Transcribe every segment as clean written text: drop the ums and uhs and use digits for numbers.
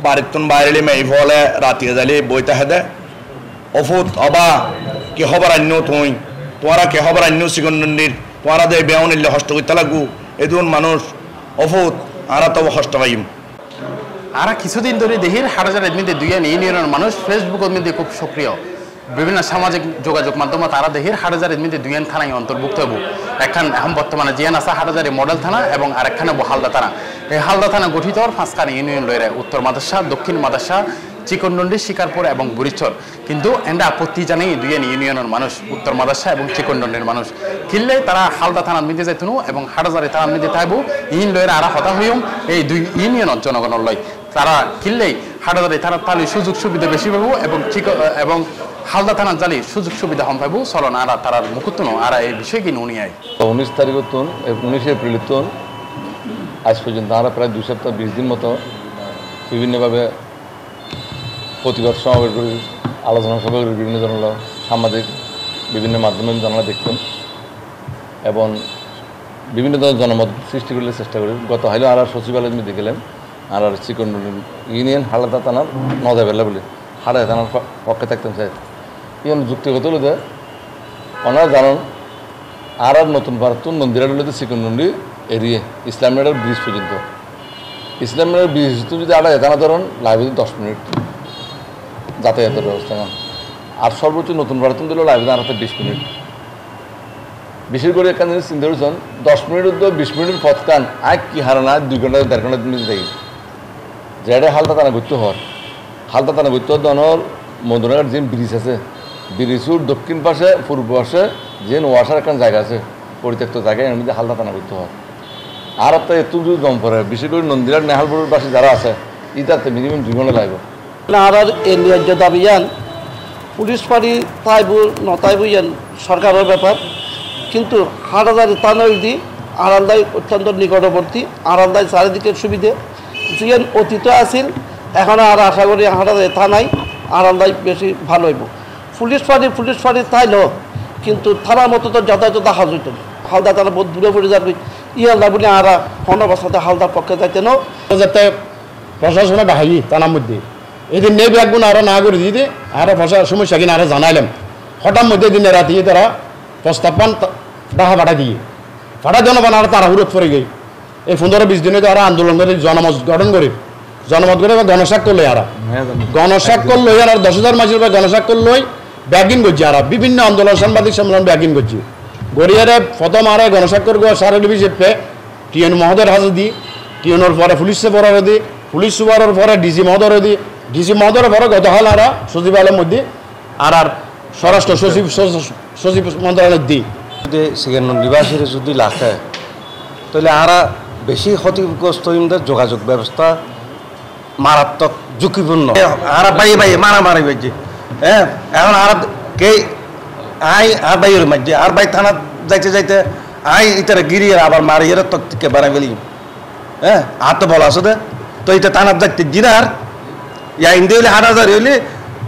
বাড়িতুন বাইরে মেই ফলে রাতে যালি বইতে হেদে অফুত অবা কি খবর আন্য তুই তোরা কে খবর আন্য সিগন্ডির তোরা দে বেউন ইল্লে হষ্ট করতে লাগু এদুন মানুষ অফুত আরা তো হষ্ট পাইম আর কিছুদিন ধরে দেহির হাটাজার এমনিতে দুইয়ান ইউনিয়নের মানুষ ফেসবুকের মধ্যে খুব সক্রিয় বিভিন্ন সামাজিক যোগাযোগ মাধ্যমে তারা দেহির হাটাজার এমনিতে দুইয়ান থানায় অন্তর্ভুক্ত হব এখন বর্তমানে জিয়ান আসা হাটাজারি মডেল থানা এবং আরেকখানে হালদা থানা এই হালদা থানা গঠিত পাঁচখান ইউনিয়ন লইরে উত্তর মাদাসা দক্ষিণ মাদাসা চিকনডন্ডি শিকারপুর এবং বুড়িচর কিন্তু এন্ডা আপত্তি জানাই দুইয়ান ইউনিয়নের মানুষ উত্তর মাদাসা এবং চিকনডন্ডির মানুষ কিনলে তারা হালদা থানার মধ্যে যাইতনু এবং হাটাজারি থানার মধ্যে থাকবো ইন লইরে আরা হতা হইম এই দুই ইউনিয়নের জনগণের লয় তারা কিনলেই হাটাজারি থানার তালি সুযোগ সুবিধা বেশি পাবো এবং হালদা থানার জালি সুযোগ সুবিধা কম পাবো চলন আর তার মুকুত্তন আর এই বিষয় কি নুনি আয় 19 তারিখ 19 এপ্রিল আজ পর্যন্ত আমরা প্রায় 2 সপ্তাহ 20 দিন মতো বিভিন্নভাবে প্রতিবাদ সমাবেশ করি আলোচনা সভা করি বিভিন্ন ধরনের সামাজিক বিভিন্ন মাধ্যমে জানালা দেখতাম এবং বিভিন্ন ধরনের জনমত সৃষ্টি করলে চেষ্টা করি গত হাইলে আর সচিবালয় মধ্যে গেলাম আর চিকনডন্ডি ইউনিয়ন হালদা থানার নজাবেলা বলে হালদা থানার পক্ষে থাকতাম চাই ইউন যুক্তিগত হলো যে ওনারা জানান আর নতুন ভারত মন্দিরের হলো চিকনডন্ডি এরিয়ে ইসলাম রোডের ব্রিজ পর্যন্ত ইসলাম রোডের ব্রিজ যদি আর জানা ধরুন লাগবে 10 মিনিট যাতায়াতের ব্যবস্থা না আর সর্বোচ্চ নতুন ভারত দিল লাগবে আর 20 মিনিট বিশেষ করে এখানে চিন্তা করছেন 10 মিনিট 20 মিনিটের পথ কান আগ কি হারানা 2 ঘন্টা 1.5 ঘন্টা তুমি দেখি যেটা হালদা থানা ঘুরতে হওয়ার হালদা থানা ঘুরতে হওয়ার মধুনগর যে ব্রিজ আছে ব্রিজুর দক্ষিণ পাশে পূর্ব পাশে যে ওয়াসার একটা জায়গা আছে পরিত্যক্ত জায়গায় এর মধ্যে হালদা থানা ঘুরতে হয় আর একটা এত যদি জম পড়ে বিশেষ করে নন্দিরার নেহালপুরের পাশে যারা আছে ইটাতে মিনিমাম 2 ঘন্টা লাগবে আর এই ন্যায্য দাবিয়ান পুলিশ পাড়ি তাইবু নতাইবু ইয়ান সরকারের ব্যাপার কিন্তু হাটাজারি থানায় দি আড়ালদাই অত্যন্ত নিকটবর্তী আড়ালদাই চারিদিকের সুবিধে যেন অতীত আছিল এখন আর আশা করি হাটাজারি থানায় আড়ালদাই বেশি ভালো হইব পুলিশ পাড়ি তাইল কিন্তু থানার মতো তো যাতায়াত দেখা যেত হালদা থানা বহুত দূরে পড়ে যাবে ইয়ালদা বলে আর কোনো অবস্থাতে হালদার পক্ষে যাইতেন যাতে প্রশাসনে বাহাই থানার মধ্যে এদিন নেই ব্যাগগুণ আরো না করে দিয়ে আর সমস্যা কিনা আরো জানাইলাম হঠাৎ মধ্যে দিনে রাতে তারা প্রস্তাবন ডাহা পাঠা দিয়ে পাঠা জনগণ আর তারা হুরত পড়ে গই এই 15-20 দিনে তো আর আন্দোলন করে জনমত গঠন করে জনমত করে গণস্বাক্ষর লই আর গণস্বাক্ষর লই আর 10,000 মাসের পর গণস্বাক্ষর লই ব্যাগিং করছি আর বিভিন্ন আন্দোলন সাংবাদিক সম্মেলন ব্যাগিং করছি গড়িয়ারে প্রথম আরে গণস্বাক্ষর সারা ডিভিশে টিএন মহোদয়ের হাজত দিই টিএনের পরে পুলিশ সুপারের দিই পুলিশ সুপারের পরে ডিসি মহোদয়ের দিই ডিসি মহোদয়ের পরে গত হল আর সচিবালয়ের মধ্যে আর স্বরাষ্ট্র সচিব মন্ত্রণালয়ের দিই যদি নিবাসীর যদি লাখে তাহলে আরা বেশি ক্ষতিগ্রস্ত যোগাযোগ ব্যবস্থা মারাত্মক ঝুঁকিপূর্ণ আর বাইয়ে মারামারি হয়েছে হ্যাঁ এখন আর কে আই আর বাইয়ের মাঝে আর বাই থানা যাইতে আই ইতারা গিরিয়ে আবার মারিয়ে তককে বাড়াই ফেলি হ্যাঁ আর তো বলা আছে তো এটা থানার যাইতে গিরার ইয়া ইন্দি হলে 8,000 হইলে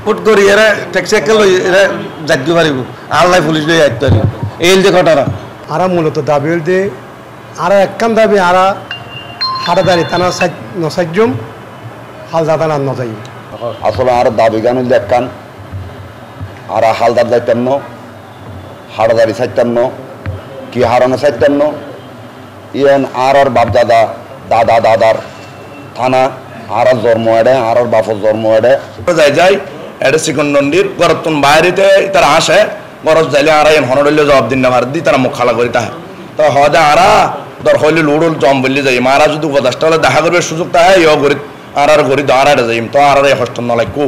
ফুট করি এরা ট্যাক্সাইকেল এরা যাইতে পারিব আল্লাহ পুলিশ লই আইতে পারি এই যে ঘটনা আর মূলত দাবি হলতে আর একখান দাবি আর হাটাদারি থানা নসাইজম হালদা থানা নজাই আসলে আর দাবি গান একখান আর হালদার যাইতাম ন হাটাদারি চাইতাম ন কি হারানো চাইতাম ন ইয়েন আর বাপ দাদার থানা আর জন্ম এডে আর বাপর জন্ম এডে যাই এটা চিকনডন্ডির গরতুন বাইরেতে তারা আসে গরজ যাইলে আর এন হনডলে জবাব দিন না দি তারা মুখ খালা করি তাহে তো হদে আরা দর হইলে লুড়ুল জম বললে যাই মারা যদি উপদেশটা হলে দেখা করবে সুযোগ তাহে ইয় গরি আর গরি আর যাইম তো আর এই হস্ত নলাই কু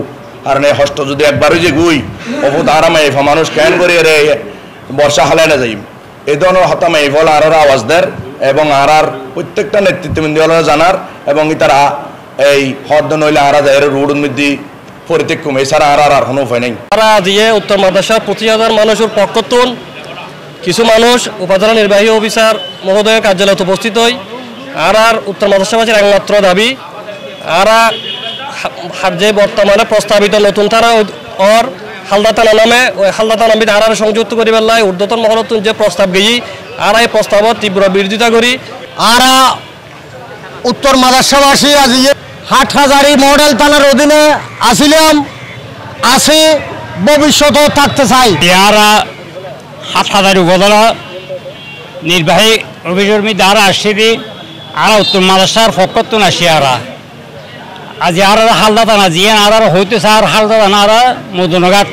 আর এই হস্ত যদি একবারই যে গুই অবুত আরামে মানুষ কেন করি রে বর্ষা হালে না যাইম এই ধরনের হতামে এই ফল আর আওয়াজ দেয় এবং আর প্রত্যেকটা নেতৃত্ববৃন্দ জানার এবং তারা এই হদ নইলে আর যায় রোড মধ্যে পরিত্যাগ কমে এছাড়া আর কোনো উপায় নেই তারা দিয়ে উত্তর মাদ্রাসা 25,000 মানুষের পক্ষতুন কিছু মানুষ উপজেলা নির্বাহী অফিসার মহোদয়ের কার্যালয়ে উপস্থিত হই আর উত্তর মাদ্রাসাবাসীর একমাত্র দাবি আর যে বর্তমানে প্রস্তাবিত নতুন থানা ওর হালদা থানা নামে ওই হালদা থানা নামে আর সংযুক্ত করি বেলায় ঊর্ধ্বতন মহলতুন যে প্রস্তাব গেই আর এই প্রস্তাব তীব্র বিরোধিতা করি আর উত্তর মাদ্রাসাবাসী আজ হাটহাজারী মডেল থানার অধীনে আসিলাম, আসি, ভবিষ্যতেও থাকতে চাই। ইয়ারা হাটহাজারী উপজেলা নির্বাহী অভিযোগের মধ্যে আরা আসছে দি আরা উত্তর মাদ্রাসার ফকতুন আসি আরা আজ আর হালদা থানা জিয়ান আর হইতেছে আর হালদা থানা আর মদনঘাট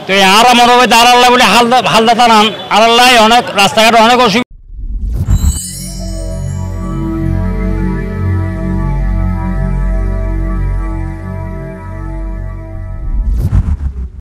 তো আরা মনে হয় দাঁড়াল্লা বলে হালদা থানা আড়াল্লায় অনেক রাস্তাঘাটে অনেক অসুবিধা।